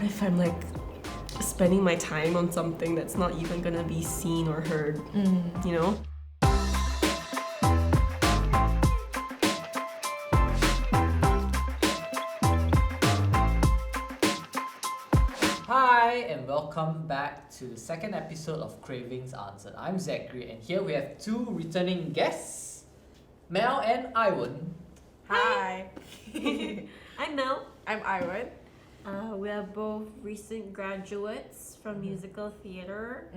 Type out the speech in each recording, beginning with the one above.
what if I'm like spending my time on something that's not even gonna be seen or heard, you know? Hi and welcome back to the second episode of Cravings Answered. I'm Zachary and here we have two returning guests, Mel and Iwan. Hi. I'm Mel. I'm Iwan. We are both recent graduates from musical theatre.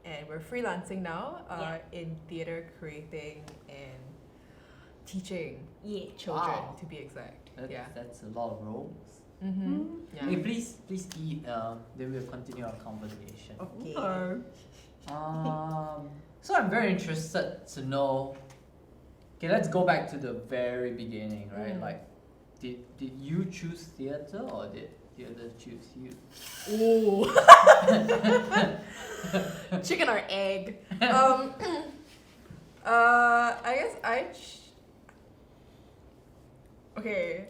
And we're freelancing now in theatre creating and teaching children, Wow. to be exact. That's a lot of roles. Yeah. Hey, please eat. Then we'll continue our conversation. Okay. So I'm very interested to know. Okay, let's go back to the very beginning, right? Like, did you choose theatre or did theatre choose you? Ooh. Chicken or egg? I guess okay,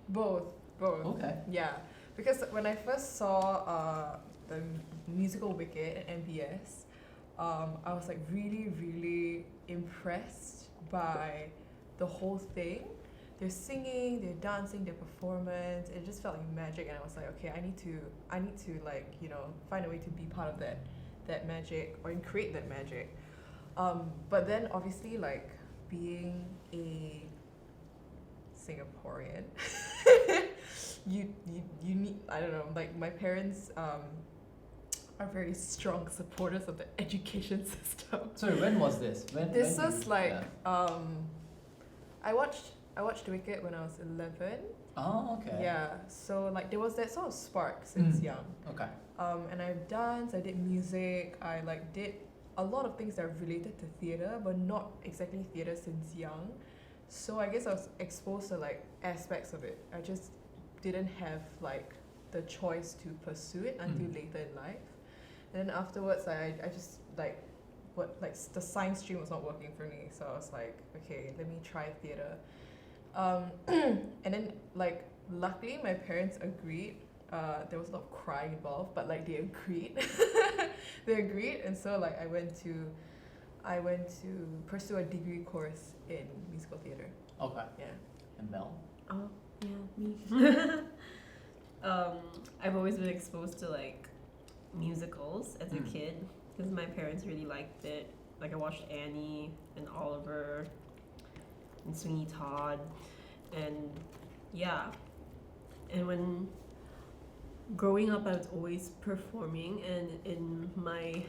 both. Okay. Yeah, because when I first saw the musical Wicked at MBS, I was like really impressed by the whole thing. They're singing, they're dancing, their performance. It just felt like magic, and I was like, okay, I need to like, you know, find a way to be part of that magic or create that magic. But then obviously, like, being a Singaporean, you need, I don't know, like, my parents are very strong supporters of the education system. Sorry, when was this? This was like I watched Wicked when I was 11. Oh, okay. Yeah, so like there was that sort of spark since young. Okay. And I've danced, I did music, I like did a lot of things that are related to theatre, but not exactly theatre since young. So I guess I was exposed to like aspects of it. I just didn't have like the choice to pursue it until later in life. And then afterwards, I just like the science stream was not working for me, so I was like, okay, let me try theatre. And then like luckily my parents agreed. There was a lot of crying involved, but like they agreed. They agreed, and so like I went to pursue a degree course in musical theatre. Okay. Yeah. And Mel? Oh, yeah, me. I've always been exposed to like musicals as a kid because my parents really liked it. Like I watched Annie and Oliver and Sweeney Todd, and yeah. And when growing up, I was always performing, and in my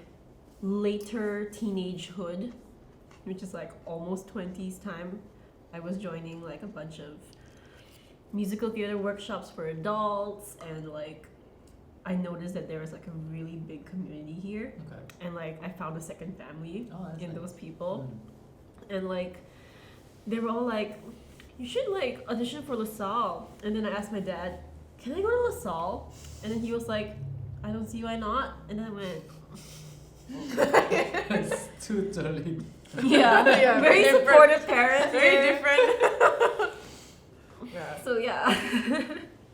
later teenagehood, which is like almost 20s time, I was joining like a bunch of musical theater workshops for adults, and like I noticed that there was like a really big community here, and like I found a second family in nice. those people, and like they were all like, you should like audition for LaSalle. And then I asked my dad, can I go to LaSalle? And then he was like, I don't see why not. And then I went, It's totally yeah, very different. supportive parents, Very different. Yeah. So yeah.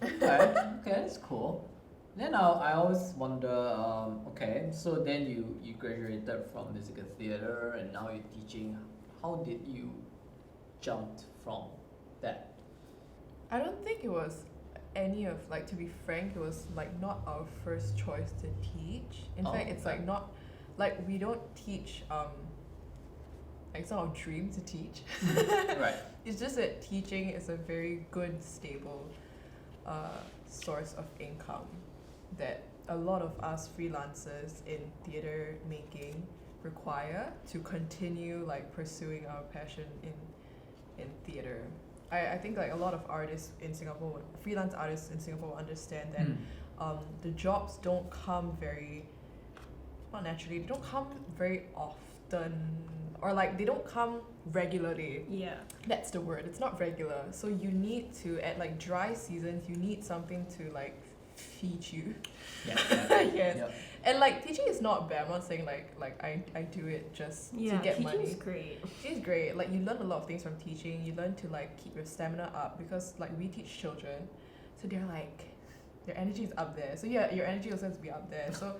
okay, that's cool. Then I always wonder, okay, so then you graduated from musical theatre and now you're teaching. How did you jump from that? I don't think it was any of, like, to be frank, it was like not our first choice to teach. In fact, it's like not, like, we don't teach, like, it's not our dream to teach. Right. It's just that teaching is a very good, stable source of income that a lot of us freelancers in theatre making require to continue like pursuing our passion in theatre. I think like a lot of artists in Singapore, freelance artists in Singapore, understand that the jobs don't come not naturally, they don't come very often, or like they don't come regularly. Yeah. That's the word. It's not regular. So you need to, at like dry seasons, you need something to like feed you. Yeah. Yes. Yep. And like teaching is not bad. I'm not saying like I do it just to get money. Teaching's great. Teaching is great. Like you learn a lot of things from teaching. You learn to like keep your stamina up because like we teach children, so they're like your energy is up there. So yeah, your energy also has to be up there. So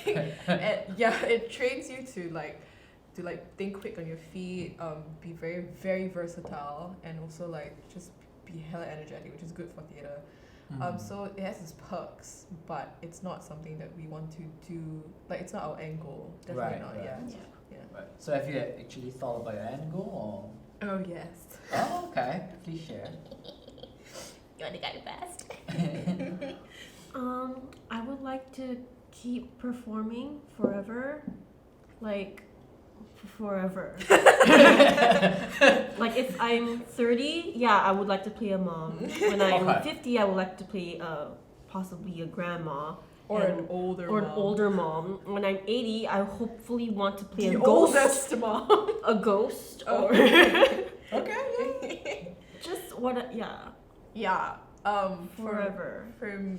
like, it trains you to like think quick on your feet, be very, very versatile, and also like just be hella energetic, which is good for theatre. So it has its perks, but it's not something that we want to do. Like, it's not our end goal. Definitely not. Right. Yeah. Right. So have you actually thought about your end goal, Oh yes. or? Oh, okay. Please share. You want to go first? I would like to keep performing forever, like forever. Like if I'm 30, yeah, I would like to play a mom. When I'm Okay. 50, I would like to play possibly a grandma. Or And- an older or mom. an older mom. When I'm 80, I hopefully want to play The a ghost. oldest mom. A ghost Oh. or Okay. just what? Yeah, Yeah. forever. For me,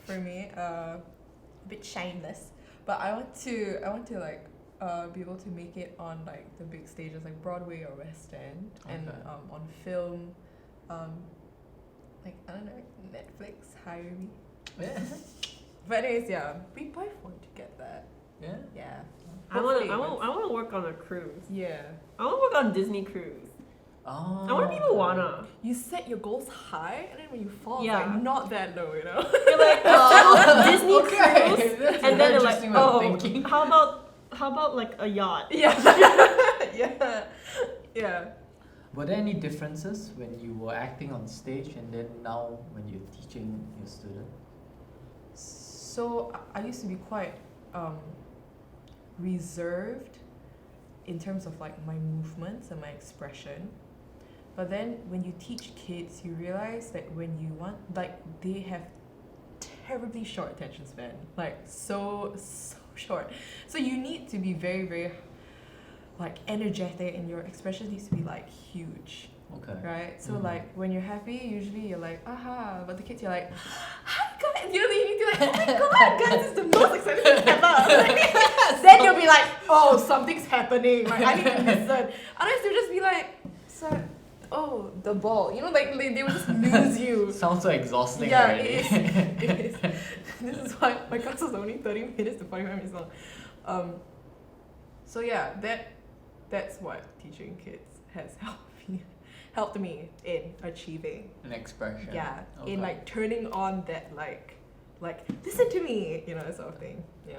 for me, a bit shameless, but I want to like be able to make it on like the big stages like Broadway or West End, and Okay. on film, like I don't know, Netflix hire me. Yeah. But anyways, yeah, we both want to get that. Yeah. Yeah. I want Hopefully to. once- I want to work on a cruise. Yeah. I want to work on Disney cruise. Oh. I want to be Moana. You set your goals high, and then when you fall, Yeah. it's like not that low, you know. You're like oh, Disney Okay. cruise, That's and a then very they're like, interesting way of oh, thinking. how about like a yacht? Yeah. Yeah. Were there any differences when you were acting on stage and then now when you're teaching your student? So I used to be quite reserved in terms of like my movements and my expression. But then when you teach kids, you realize that when you want, like, they have terribly short attention span, like so short. So you need to be very, very like energetic, and your expression needs to be like huge, Okay. right? So Mhm. like when you're happy, usually you're like aha, but the kids you're like, hi guys, you know, you need to like, oh my god, guys, this is the most exciting thing ever. Then you'll be like, oh, something's happening, like I need to listen. Otherwise they'll just be like, so, oh, the ball, you know, like they will just lose you. Sounds so exhausting Yeah, already. it is. This is why my class is only 30 minutes to 45 minutes long. So yeah, that's what teaching kids has helped me in achieving. An expression. Yeah, Okay. in like turning on that like listen to me, you know, that sort of thing. Yeah.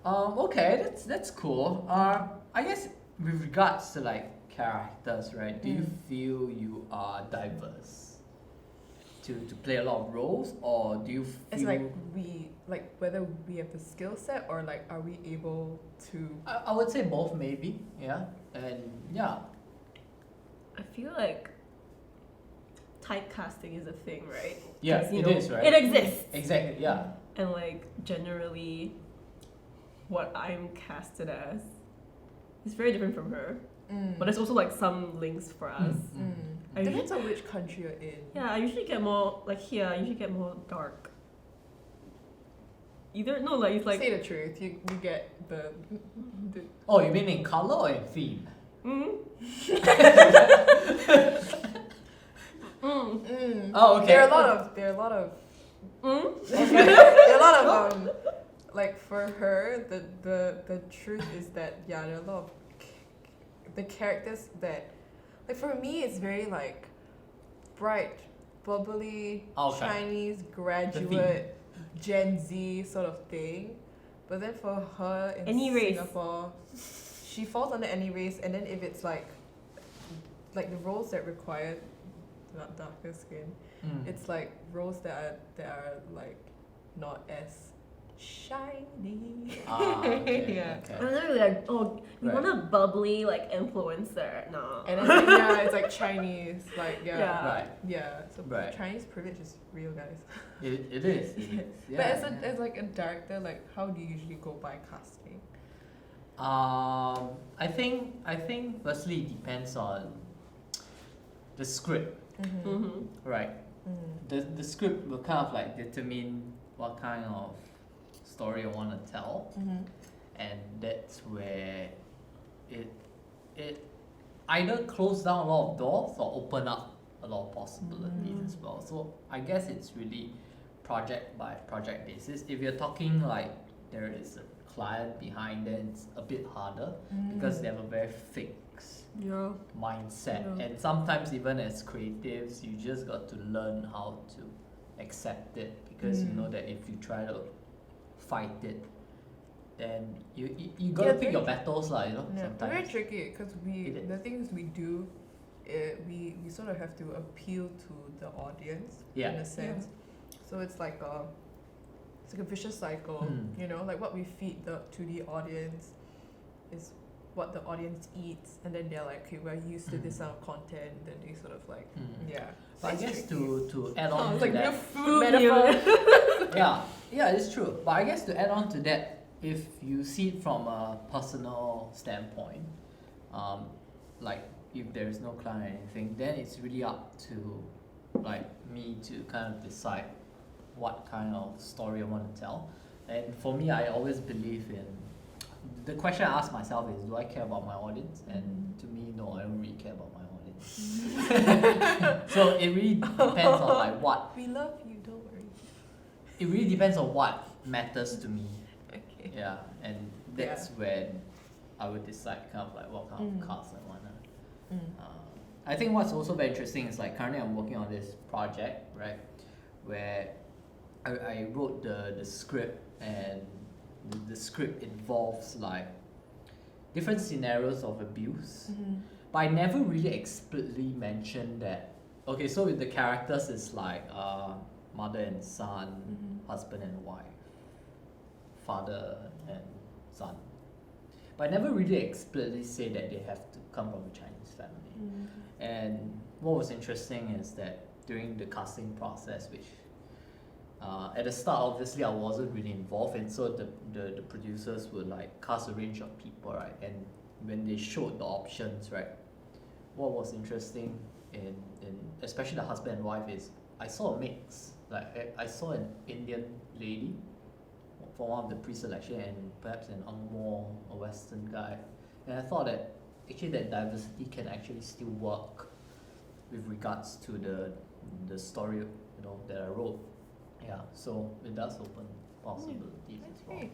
Okay, that's cool. I guess with regards to like characters, right? Do you feel you are diverse to play a lot of roles, or do you feel? It's like whether we have the skill set, or like are we able to. I would say both, maybe. Yeah, and yeah. I feel like typecasting is a thing, right? Yeah, 'Cause, you it know, is, right? It exists. Exactly. Yeah. And like generally what I'm casted as is very different from her. But there's also like some links for us. I Depends on which country you're in. Yeah, I usually get more like here, I usually get more dark. Either no, like it's like Say the truth. You get the Oh, you mean in color or in theme? Oh, okay. There are a lot of there are a lot of like for her the truth is that yeah, there are a lot of the characters that like for me it's very like bright, bubbly, Okay. Chinese graduate, Gen Z sort of thing. But then for her in Any race. Singapore, she falls under any race, and then if it's like the roles that require not darker skin, it's like roles that are like not as shiny. Okay, Yeah. okay. I'm not really like, oh, you Right. want a bubbly like influencer? No. And then like, yeah, it's like Chinese, like yeah, Yeah. Right. yeah. So Right. Chinese privilege is real, guys. It is. Yeah, But yeah. as like a director, like how do you usually go by casting? I think firstly it depends on the script, right? The script will kind of like determine what kind of story I want to tell, and that's where it either close down a lot of doors or open up a lot of possibilities as well. So I guess it's really project by project basis. If you're talking like there is a client behind, then it's a bit harder because they have a very fixed Yeah. mindset. Yeah. And sometimes even as creatives, you just got to learn how to accept it, because you know that if you try to fight it, then you gotta Yeah, pick very your battles lah, you know, Yeah, very sometimes. tricky because It is. the things we do, we sort of have to appeal to the audience Yeah. in a sense. So it's like a vicious cycle, you know, like what we feed to the audience is what the audience eats, and then they're like, okay, we're used to this kind of content, then they sort of like, yeah. But I It's guess tricky. to add Oh, on it's to like real that, food metaphor. yeah, it's true. But I guess to add on to that, if you see it from a personal standpoint, like if there is no client or anything, then it's really up to like me to kind of decide what kind of story I want to tell. And for me, I always believe in the question I ask myself is, do I care about my audience? And to me, no, I don't really care about my audience. So it really depends on like what. We love you, don't worry. It really depends on what matters to me. Okay. Yeah, and that's when I would decide kind of like what kind of cast I wanna. I think what's also very interesting is like currently I'm working on this project, right, where I wrote the script, and the script involves like different scenarios of abuse, but I never really explicitly mentioned that. Okay, so with the characters it's like mother and son, husband and wife, father and son, but I never really explicitly say that they have to come from a Chinese family. And what was interesting is that during the casting process, which at the start obviously I wasn't really involved in, so the producers would like cast a range of people, right? And when they showed the options, right, what was interesting in especially the husband and wife is I saw a mix. Like I saw an Indian lady for one of the pre-selection, and perhaps an Angmo, a Western guy, and I thought that actually that diversity can actually still work with regards to the story, you know, that I wrote. Yeah, so it does open possibilities as well.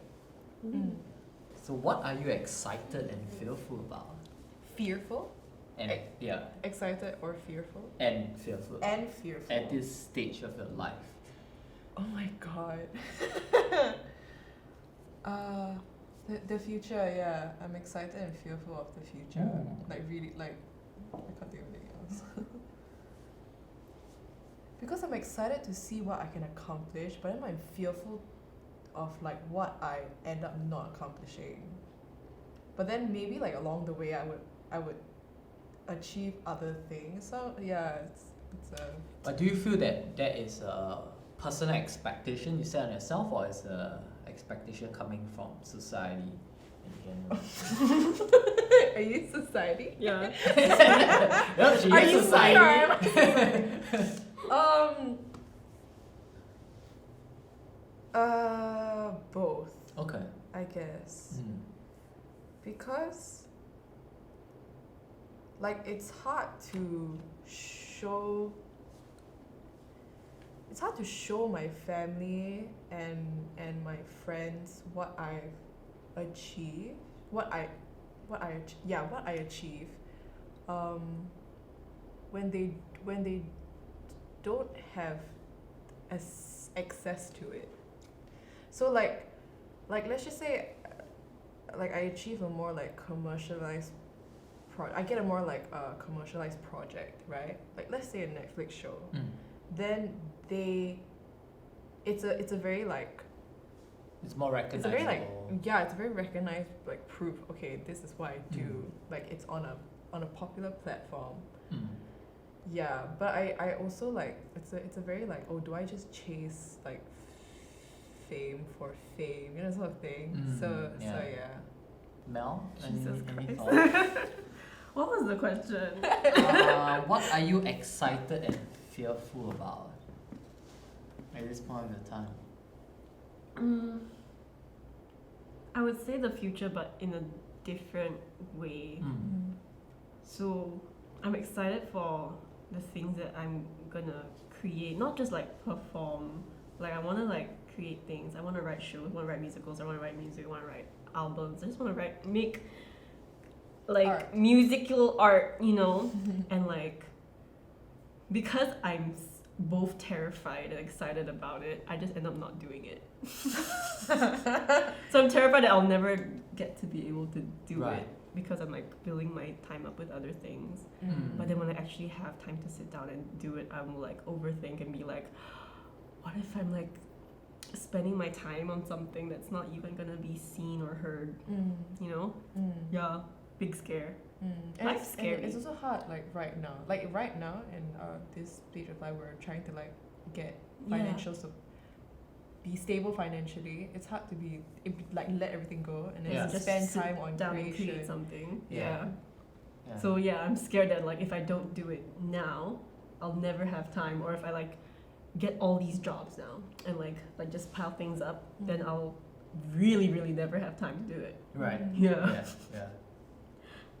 So what are you excited and fearful about? Fearful? And yeah, Excited or fearful? and fearful And fearful. at this stage of your life. Oh my god. The future, yeah. I'm excited and fearful of the future. Like really, like I can't think of anything else. Because I'm excited to see what I can accomplish, but then I'm fearful of like what I end up not accomplishing. But then maybe like along the way I would achieve other things. So yeah, it's a But do you feel that that is a personal expectation you set on yourself, or is a expectation coming from society in general? Are you society? Yeah. Yep, she Are is you society. Both, Okay. I guess. Because like it's hard to show my family and my friends what I've achieved, what I achieve, when they don't have access to it. So like let's just say like I achieve a more like commercialized I get a more like commercialized project, right? Like let's say a Netflix show. Then it's a very like It's more it's recognizable. a very like it's a very recognized like proof. Okay, this is what I do. Like it's on a popular platform. Yeah, but I also like it's a very like, oh, do I just chase like fame for fame, you know, sort of thing. So yeah. Mel, Jesus any Christ. thoughts? What was the question? What are you excited and fearful about at this point of your time? I would say the future, but in a different way. So I'm excited for the things that I'm gonna create, not just like perform. Like I wanna like create things. I wanna write shows, I wanna write musicals, I wanna write music, I wanna write albums. I just wanna make like Art. musical art, you know? And like because I'm both terrified and excited about it, I just end up not doing it. So I'm terrified that I'll never get to be able to do Right. it because I'm like filling my time up with other things. Mm. But then when I actually have time to sit down and do it, I will like overthink and be like, what if I'm like spending my time on something that's not even gonna be seen or heard, you know? Yeah, big scare. And Life's it's, scary. and it's also hard like right now. Like right now in this stage of life, we're trying to like get financial be stable financially. It's hard to like let everything go and then Yeah. just Just spend sit time on down and creation. create something. Yeah. Yeah. So yeah, I'm scared that like if I don't do it now, I'll never have time. Or if I like get all these jobs now and like just pile things up, then I'll really never have time to do it. Right. Yeah. Yeah. Yeah.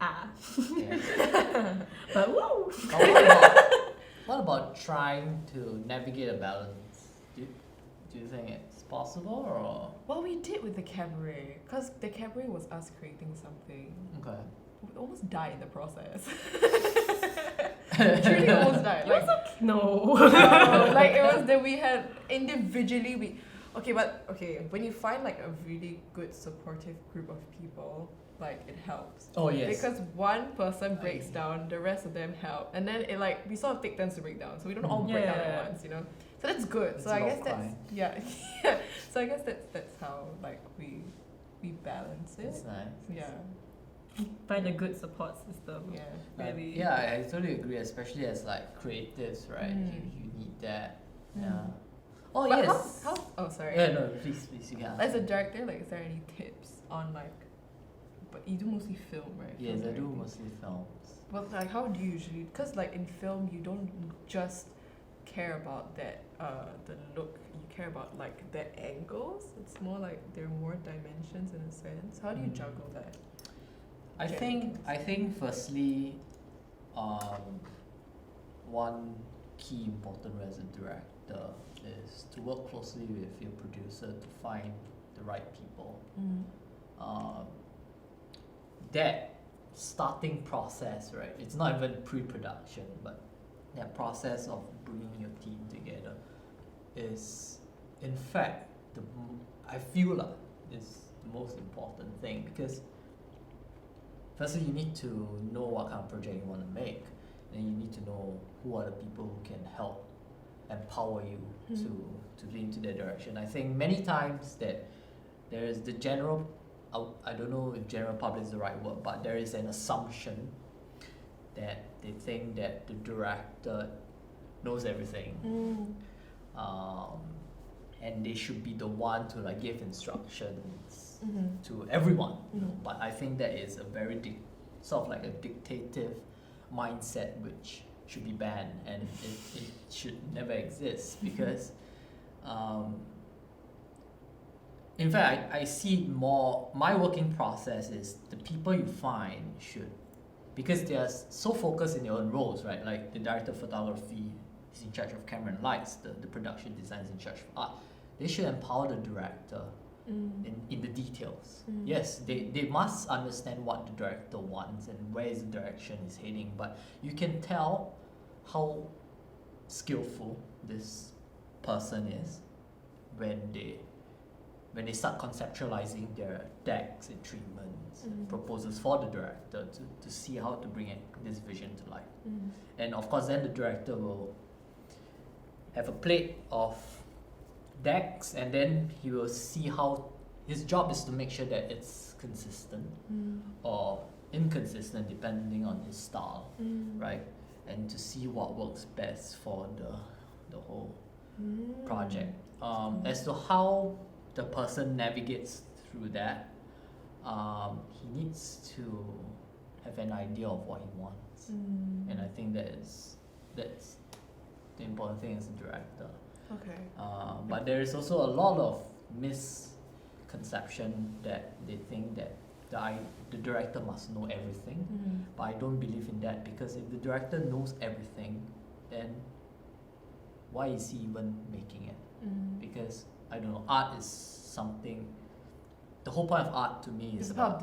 Ah. Yeah. But woo. But what about trying to navigate a balance? Do you think it's possible or Well, we did with the cabaret, because the cabaret was us creating something. okay? We almost died in the process. Truly almost died. It was okay. No. No, like it was that we had individually when you find like a really good supportive group of people, like it helps. Oh yes. Because one person breaks down, the rest of them help, and then it like we sort of take turns to break down, so we don't all break down Yeah. at once, you know. So that's good. It's So a I lot guess of that's crying. yeah. So I guess that's how like we balance it. It's nice. Yeah. Find a good support system. Yeah. Really. Yeah, I totally agree, especially as like creatives, right? You need that. Yeah. Oh But yes. oh sorry. Yeah, no, please, you can. As a director, like, is there any tips on like? But you do mostly film, right? Yes, Film I do directing. mostly films. But like, how do you usually? Because like in film, you don't just care about that the look. You care about like the angles. It's more like there are more dimensions in a sense. How do you juggle that? I think firstly, one key important role as a director is to work closely with your producer to find the right people. That starting process, right? It's not even pre-production, but that process of bringing your team together is, in fact, I feel like is the most important thing, because firstly you need to know what kind of project you want to make, and you need to know who are the people who can help empower you to lean into that direction. I think many times that there is the general, I don't know if general public is the right word, but there is an assumption that they think that the director knows everything, and they should be the one to like give instructions to everyone. You know? But I think that is a very sort of like a dictative mindset which should be banned, and it should never exist, because in fact I see it more, my working process is the people you find should, because they are so focused in their own roles, right? Like the director of photography is in charge of camera and lights, the production design is in charge of art. They should empower the director in the details. Yes, they must understand what the director wants and where is the direction is heading, but you can tell how skillful this person is when they start conceptualizing their decks and treatments and proposals for the director to see how to bring this vision to life. And of course then the director will have a plate of decks, and then he will see how his job is to make sure that it's consistent or inconsistent depending on his style, right? And to see what works best for the whole project. As to how the person navigates through that, he needs to have an idea of what he wants, and I think that's the important thing as a director. Okay. But there is also a lot of misconception that they think that the director must know everything, but I don't believe in that, because if the director knows everything, then why is he even making it? Because I don't know, art is something. The whole point of art to me is It's about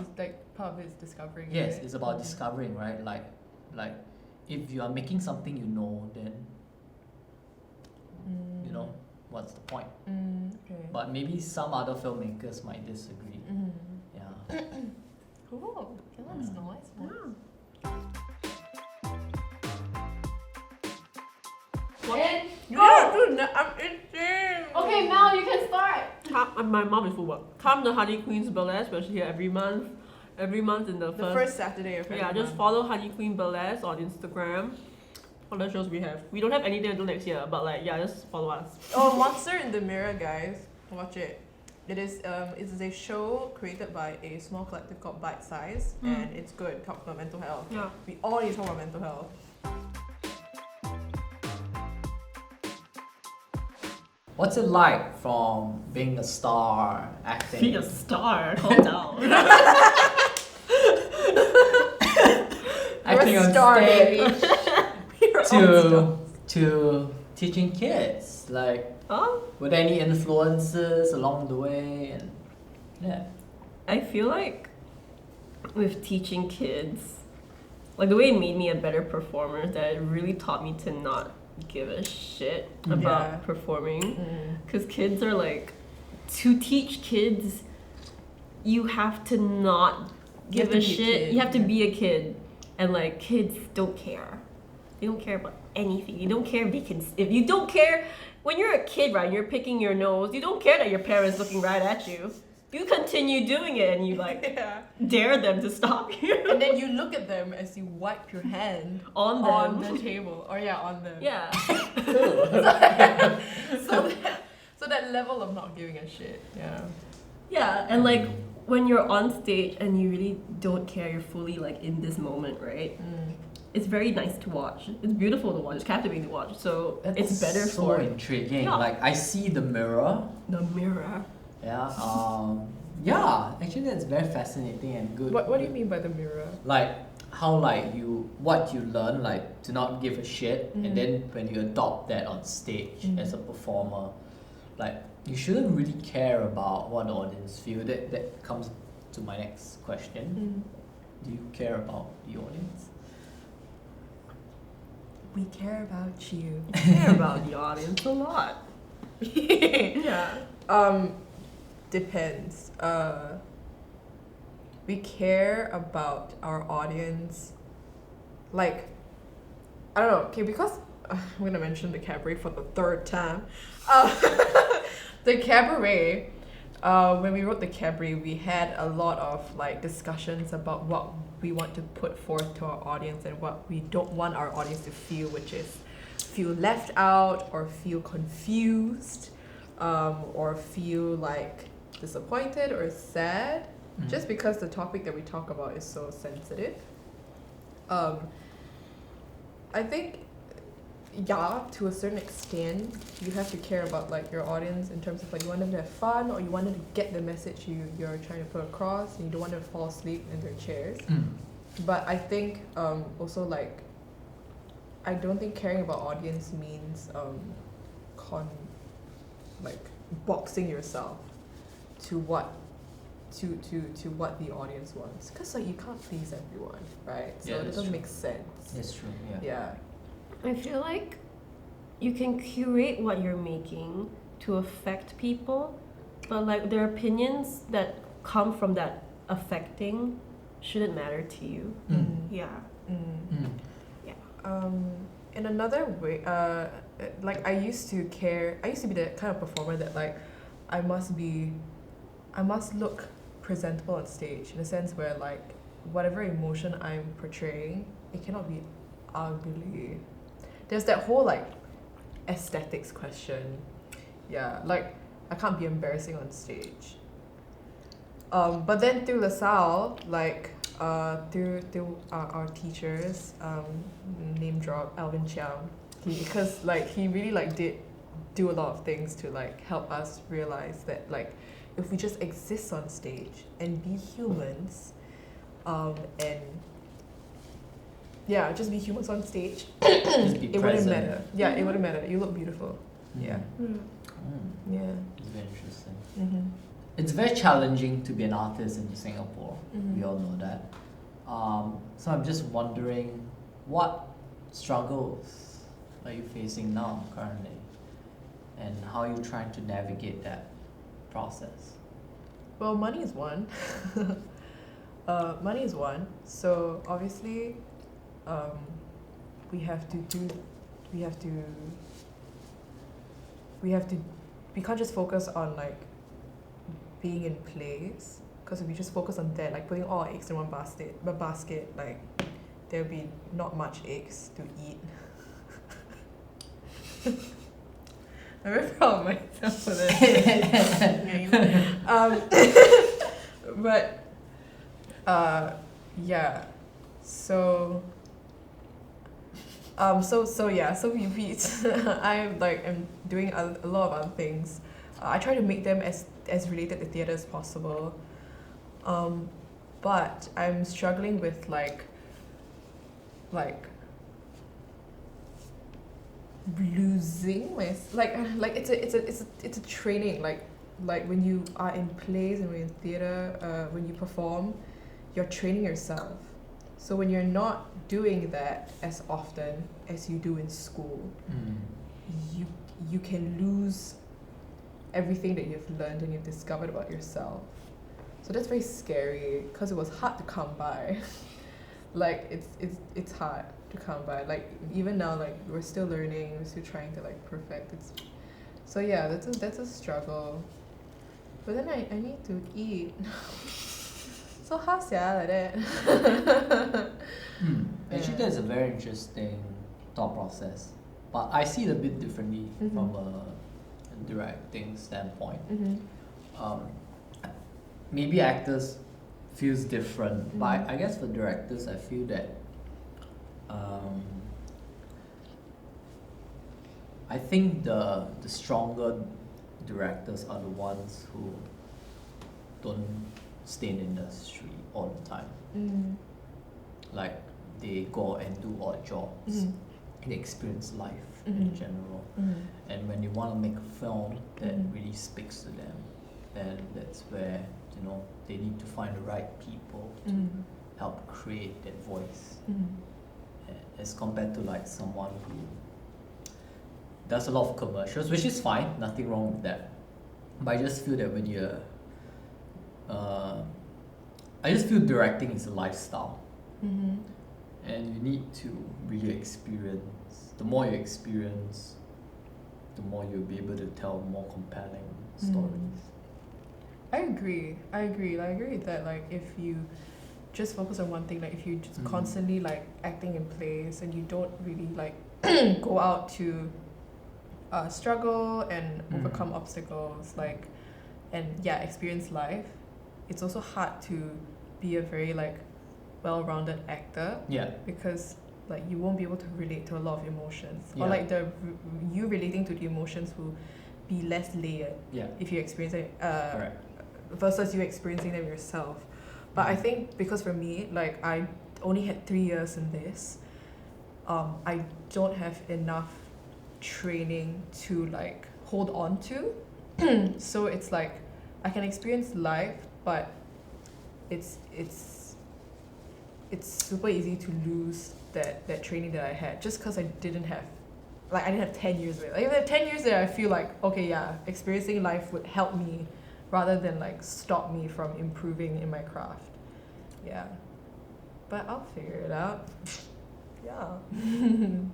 part of it is discovering. yes, right? it's about discovering, right? Like if you are making something you know, then you know what's the point? Okay. But maybe some other filmmakers might disagree. Yeah. Cool. Okay, that's nice. Yeah. And I'm itching. okay, Mel, you can start. My mom is full work. Come to Honey Queen's Burlesque, we're here every month. Every month in the First Saturday of every Yeah, just month. follow Honey Queen Burlesque on Instagram. All the shows we have. We don't have anything until next year, but like yeah, just follow us. Oh, Monster in the Mirror, guys. Watch it. It is a show created by a small collective called Bite Size, and it's good. Talks about mental health. Yeah. We all need to talk about mental health. What's it like from being a star, acting? Be a star. Calm down. Acting You're a on star, stage baby. You're all stars. to teaching kids. Like, Oh, were there any influences along the way? And yeah. I feel like with teaching kids, like the way it made me a better performer is that it really taught me to not give a shit about Yeah. performing. Because kids are like, to teach kids, you have to not You have give to a be a shit. kid, You have to yeah. be a kid. And like, kids don't care. They don't care about anything. You don't care if they can, if you don't care, when you're a kid, right, you're picking your nose, you don't care that your parents looking right at you. You continue doing it and you like Yeah. dare them to stop you And then you look at them as you wipe your hand on on them. the table. Or yeah, on them. Yeah. So that level of not giving a shit. Yeah. Yeah, and like when you're on stage and you really don't care, you're fully like in this moment, right? It's very nice to watch. It's beautiful to watch. It's captivating to watch. So it's better so for intriguing. Yeah. Like I see the mirror. the mirror. Yeah. Yeah. Actually, that's very fascinating and good. What do you mean by the mirror? Like how like what you learn like to not give a shit, and then when you adopt that on stage as a performer, like you shouldn't really care about what the audience feel. That comes to my next question. Do you care about the audience? We care about you. I care about the audience a lot. Yeah. Depends. We care about our audience. Like, I don't know. Okay, because I'm gonna mention the cabaret for the third time. The cabaret. When we wrote the cabaret, we had a lot of like discussions about what we want to put forth to our audience and what we don't want our audience to feel, which is feel left out or feel confused, or feel like disappointed or sad, just because the topic that we talk about is so sensitive. I think, yeah, to a certain extent, you have to care about like your audience in terms of like you want them to have fun or you want them to get the message you're trying to put across, and you don't want them to fall asleep in their chairs. But I think also like I don't think caring about audience means like boxing yourself to what to what the audience wants, because like you can't please everyone, right? So Yeah, it that's doesn't true. make sense. That's true. Yeah. Yeah. I feel like you can curate what you're making to affect people, but like their opinions that come from that affecting shouldn't matter to you. Yeah. In another way, like I used to be the kind of performer that like I must look presentable on stage, in a sense where like whatever emotion I'm portraying, it cannot be ugly. There's that whole like aesthetics question. Yeah, like I can't be embarrassing on stage. But then through LaSalle, like through our teachers, name drop Alvin Chiang, because like he really like did do a lot of things to like help us realize that like if we just exist on stage and be humans, and yeah, just be humans on stage. Just be It wouldn't present. matter. Yeah, it wouldn't matter. You look beautiful. Yeah. Mm. Yeah. It's very interesting. Mm-hmm. It's very challenging to be an artist in Singapore. Mhm. We all know that. So I'm just wondering, what struggles are you facing now currently, and how are you trying to navigate that process? Well, money is one. Money is one. So obviously, we have to do. We have to. We have to. We can't just focus on like being in plays, because if we just focus on that, like putting all our eggs in one basket, like there'll be not much eggs to eat. I'm very proud of myself for that. But yeah, so we I'm doing a lot of other things. I try to make them as related to theatre as possible, but I'm struggling with like losing my like it's a training, like when you are in plays and when you're in theatre, when you perform, you're training yourself. So when you're not doing that as often as you do in school, you can lose everything that you've learned and you've discovered about yourself. So that's very scary because it was hard to come by. Like it's hard to come by. Like even now, like we're still learning, we're still trying to like perfect it. So yeah, that's a struggle. But then I need to eat. So how's like that? Actually, Yeah. that's a very interesting thought process, but I see it a bit differently from a directing standpoint. Mm-hmm. Maybe actors feels different, but I guess for directors, I feel that I think the stronger directors are the ones who don't stay in the industry all the time. Like they go and do odd jobs. They experience life in general. And when you want to make a film that really speaks to them, then that's where they need to find the right people to help create that voice. As compared to like someone who does a lot of commercials, which is fine, nothing wrong with that. But I just feel that when you're I just feel directing is a lifestyle. And you need to really experience. The more you experience, the more you'll be able to tell more compelling stories. I agree with that. Like if you just focus on one thing, like if you just constantly like acting in plays and you don't really like go out to struggle and overcome obstacles, like and experience life, it's also hard to be a very like well-rounded actor. Yeah. Because like you won't be able to relate to a lot of emotions, Yeah. or like you relating to the emotions will be less layered Yeah. if you experience it Correct. versus you experiencing them yourself. But I think because for me, like I only had 3 years in this, I don't have enough training to like hold on to. So it's like I can experience life, but it's super easy to lose that training that I had just because I didn't have 10 years of it. Like if I have 10 years there, I feel like okay, yeah, experiencing life would help me rather than like stop me from improving in my craft. Yeah, but I'll figure it out. Yeah.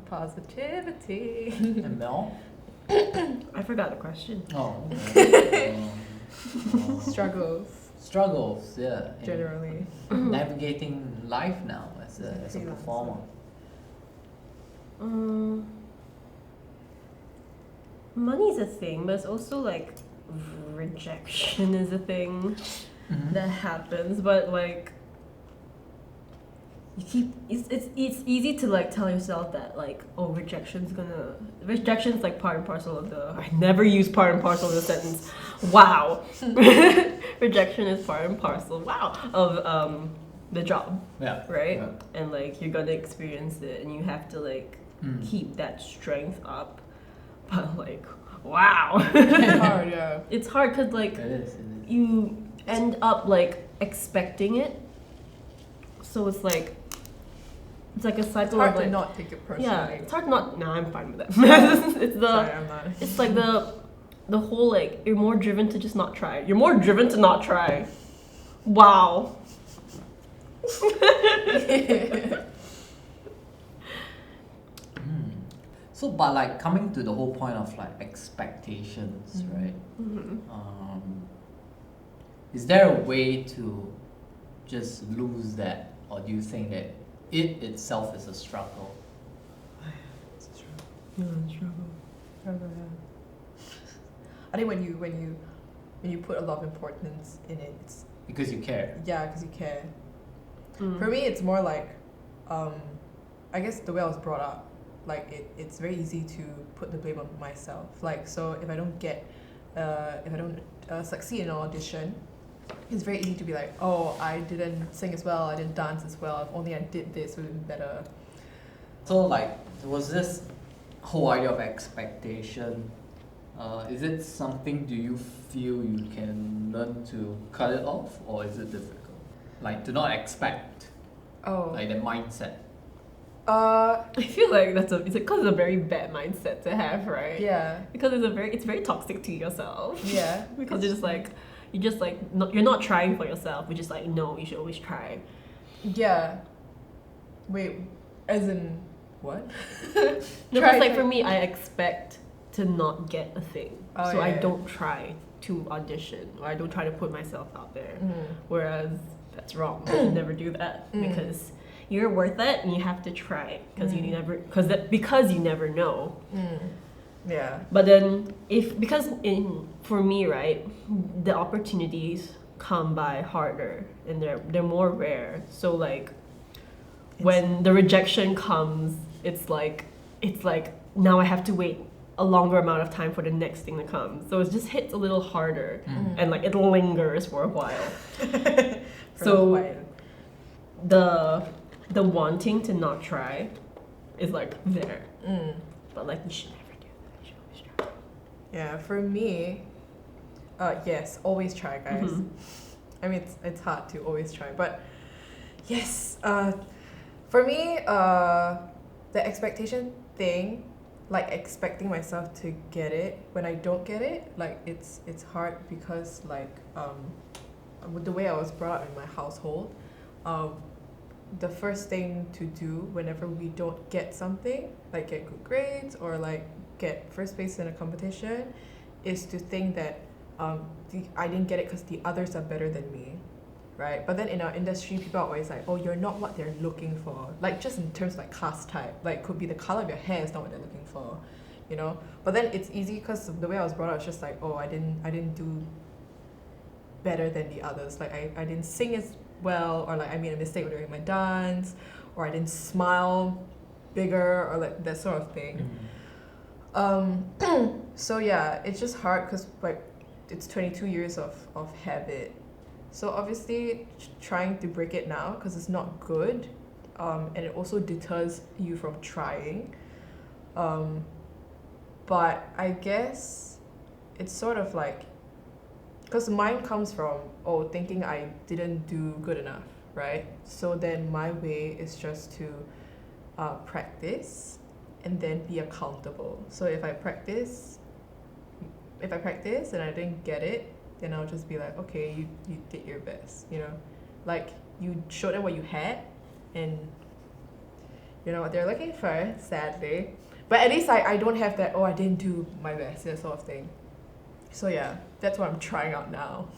Positivity. And Mel? I forgot the question. Oh. Okay. Struggles Struggles, yeah. in generally. Navigating life now as a Freelancer. performer. Money's a thing, but it's also like rejection is a thing that happens. But like you keep it's easy to like tell yourself that like rejection's like part and parcel of the I never use part and parcel of the sentence. Wow. Rejection is part and parcel. Wow. Of the job, Yeah. right? Yeah. And like you're gonna experience it, and you have to like keep that strength up. But like, wow, It's hard, yeah. it's hard because like It is. you end up like expecting it, so it's like a cycle It's hard of like to not take it personally. yeah, it's hard not. Nah, I'm fine with that. It's the Sorry, I'm not. it's like the whole like you're more driven to just not try. You're more driven to not try. Wow. So, but like coming to the whole point of like expectations, right? Mm-hmm. Is there a way to just lose that, or do you think that it itself is a struggle? I think when you put a lot of importance in it, it's Because you care. because you care. Mm. For me, it's more like, I guess the way I was brought up, like it's very easy to put the blame on myself. Like, so if I don't succeed in an audition, it's very easy to be like, oh, I didn't sing as well, I didn't dance as well. If only I did this, it would have been better. So like, was this whole idea of expectation, is it something do you feel you can learn to cut it off, or is it difficult? Like to not expect, Oh. like the mindset. I feel like it's because it's a very bad mindset to have, right? Yeah. Because it's very toxic to yourself. Yeah. Because you're just like you're not trying for yourself. You're just like, no, you should always try. Yeah. Wait, as in what? No, Try because like to- for me, I expect to not get a thing, Oh, so yeah, I yeah. don't try to audition, or I don't try to put myself out there. Mm. Whereas that's wrong. You should never do that Mm. because you're worth it, and you have to try because Mm. because you never know. Mm. Yeah. But then for me, right, the opportunities come by harder and they're more rare. So like when the rejection comes, it's like now I have to wait a longer amount of time for the next thing to come. So it just hits a little harder and like it lingers for a while. So the wanting to not try is like there. Mm. But like you should never do that. You should always try. Yeah, for me, yes, always try, guys. Mhm. I mean, it's hard to always try, but yes, for me, the expectation thing, like expecting myself to get it when I don't get it, like it's hard because like with the way I was brought up in my household, the first thing to do whenever we don't get something, like get good grades or like get first place in a competition, is to think that I didn't get it because the others are better than me, right? But then in our industry, people are always like, oh, you're not what they're looking for. Like just in terms of like class type, like could be the color of your hair is not what they're looking for, you know? But then it's easy because the way I was brought up, it's just like, oh, I didn't do better than the others. Like I didn't sing as well, or like I made a mistake during my dance, or I didn't smile bigger, or like that sort of thing. So yeah, it's just hard because like it's 22 years of habit. So obviously trying to break it now because it's not good, and it also deters you from trying. But I guess it's sort of like, because mine comes from thinking I didn't do good enough, right? So then my way is just to practice and then be accountable. So if I practice and I didn't get it, then I'll just be like, okay, you did your best, you know? Like you showed them what you had and you know what they're looking for, sadly. But at least I don't have that, I didn't do my best, that sort of thing. So yeah, that's what I'm trying out now.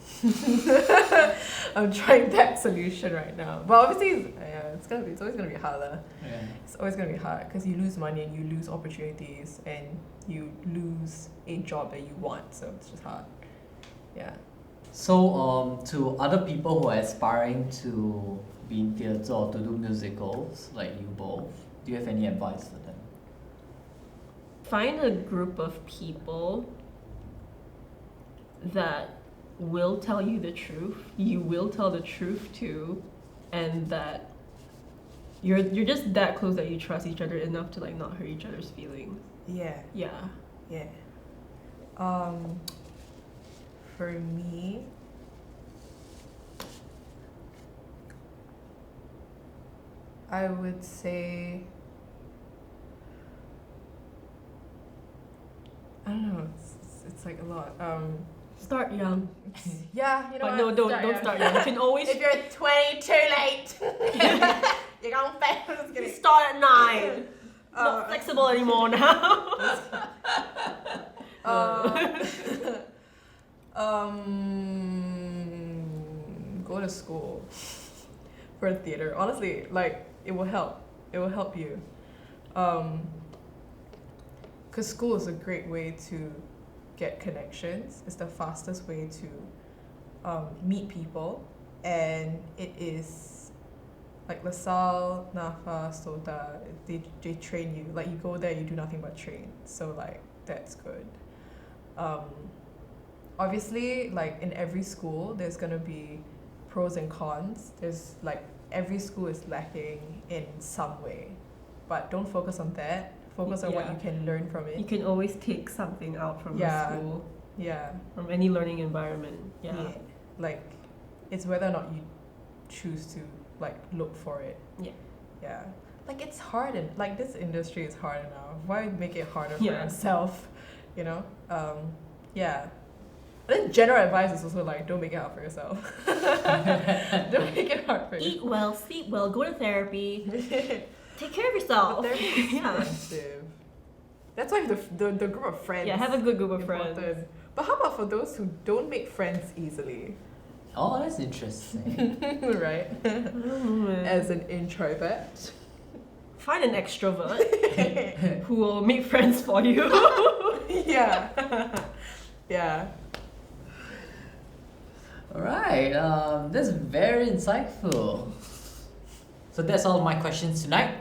I'm trying that solution right now. But obviously, it's always gonna be harder. Yeah. It's always gonna be hard because you lose money and you lose opportunities and you lose a job that you want. So it's just hard. Yeah. So to other people who are aspiring to be in theatre or to do musicals like you both, do you have any advice for them? Find a group of people that will tell you the truth, you will tell the truth to, and that you're just that close that you trust each other enough to like not hurt each other's feelings. Yeah. Yeah. Yeah. For me, I would say, I don't know. It's like a lot. Start young. Yeah, you know. But no, what? don't young. start young. You can always If you're 20, too late. You're gonna fail. I'm just kidding. start at 9. Not flexible anymore now. Go to school for theater. Honestly, like it will help. It will help you. Cause school is a great way to get connections. It's the fastest way to meet people, and it is like LaSalle, NAFA, SOTA. They train you. Like you go there, you do nothing but train. So like that's good. Obviously, like in every school, there's gonna be pros and cons. There's like every school is lacking in some way, but don't focus on that. Focus on what Yeah. you can learn from You it. can always take something out from Yeah. the school, Yeah. from any learning environment. Yeah. Like, it's whether or not you choose to like look for it. Yeah. Yeah. Like it's hard and like this industry is hard enough. Why make it harder for Yeah. yourself? You know? Yeah. But then general advice is also like don't make it hard for yourself. Don't make it hard for Eat well, sleep well, go to therapy, yourself. take care of yourself. But therapy is Yeah. expensive. That's why the group of friends. Yeah, have a good group of important. friends. But how about for those who don't make friends easily? Oh, that's interesting. Right? As an introvert. Find an extrovert who will make friends for you. Yeah. Yeah. Alright, that's very insightful. So that's all my questions tonight.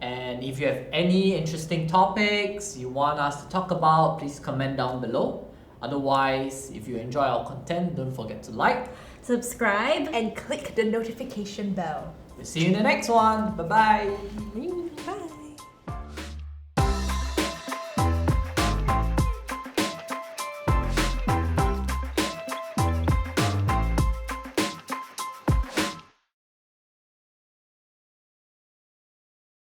And if you have any interesting topics you want us to talk about, please comment down below. Otherwise, if you enjoy our content, don't forget to like. Subscribe. And click the notification bell. We'll see you in the next one. Bye bye. Bye.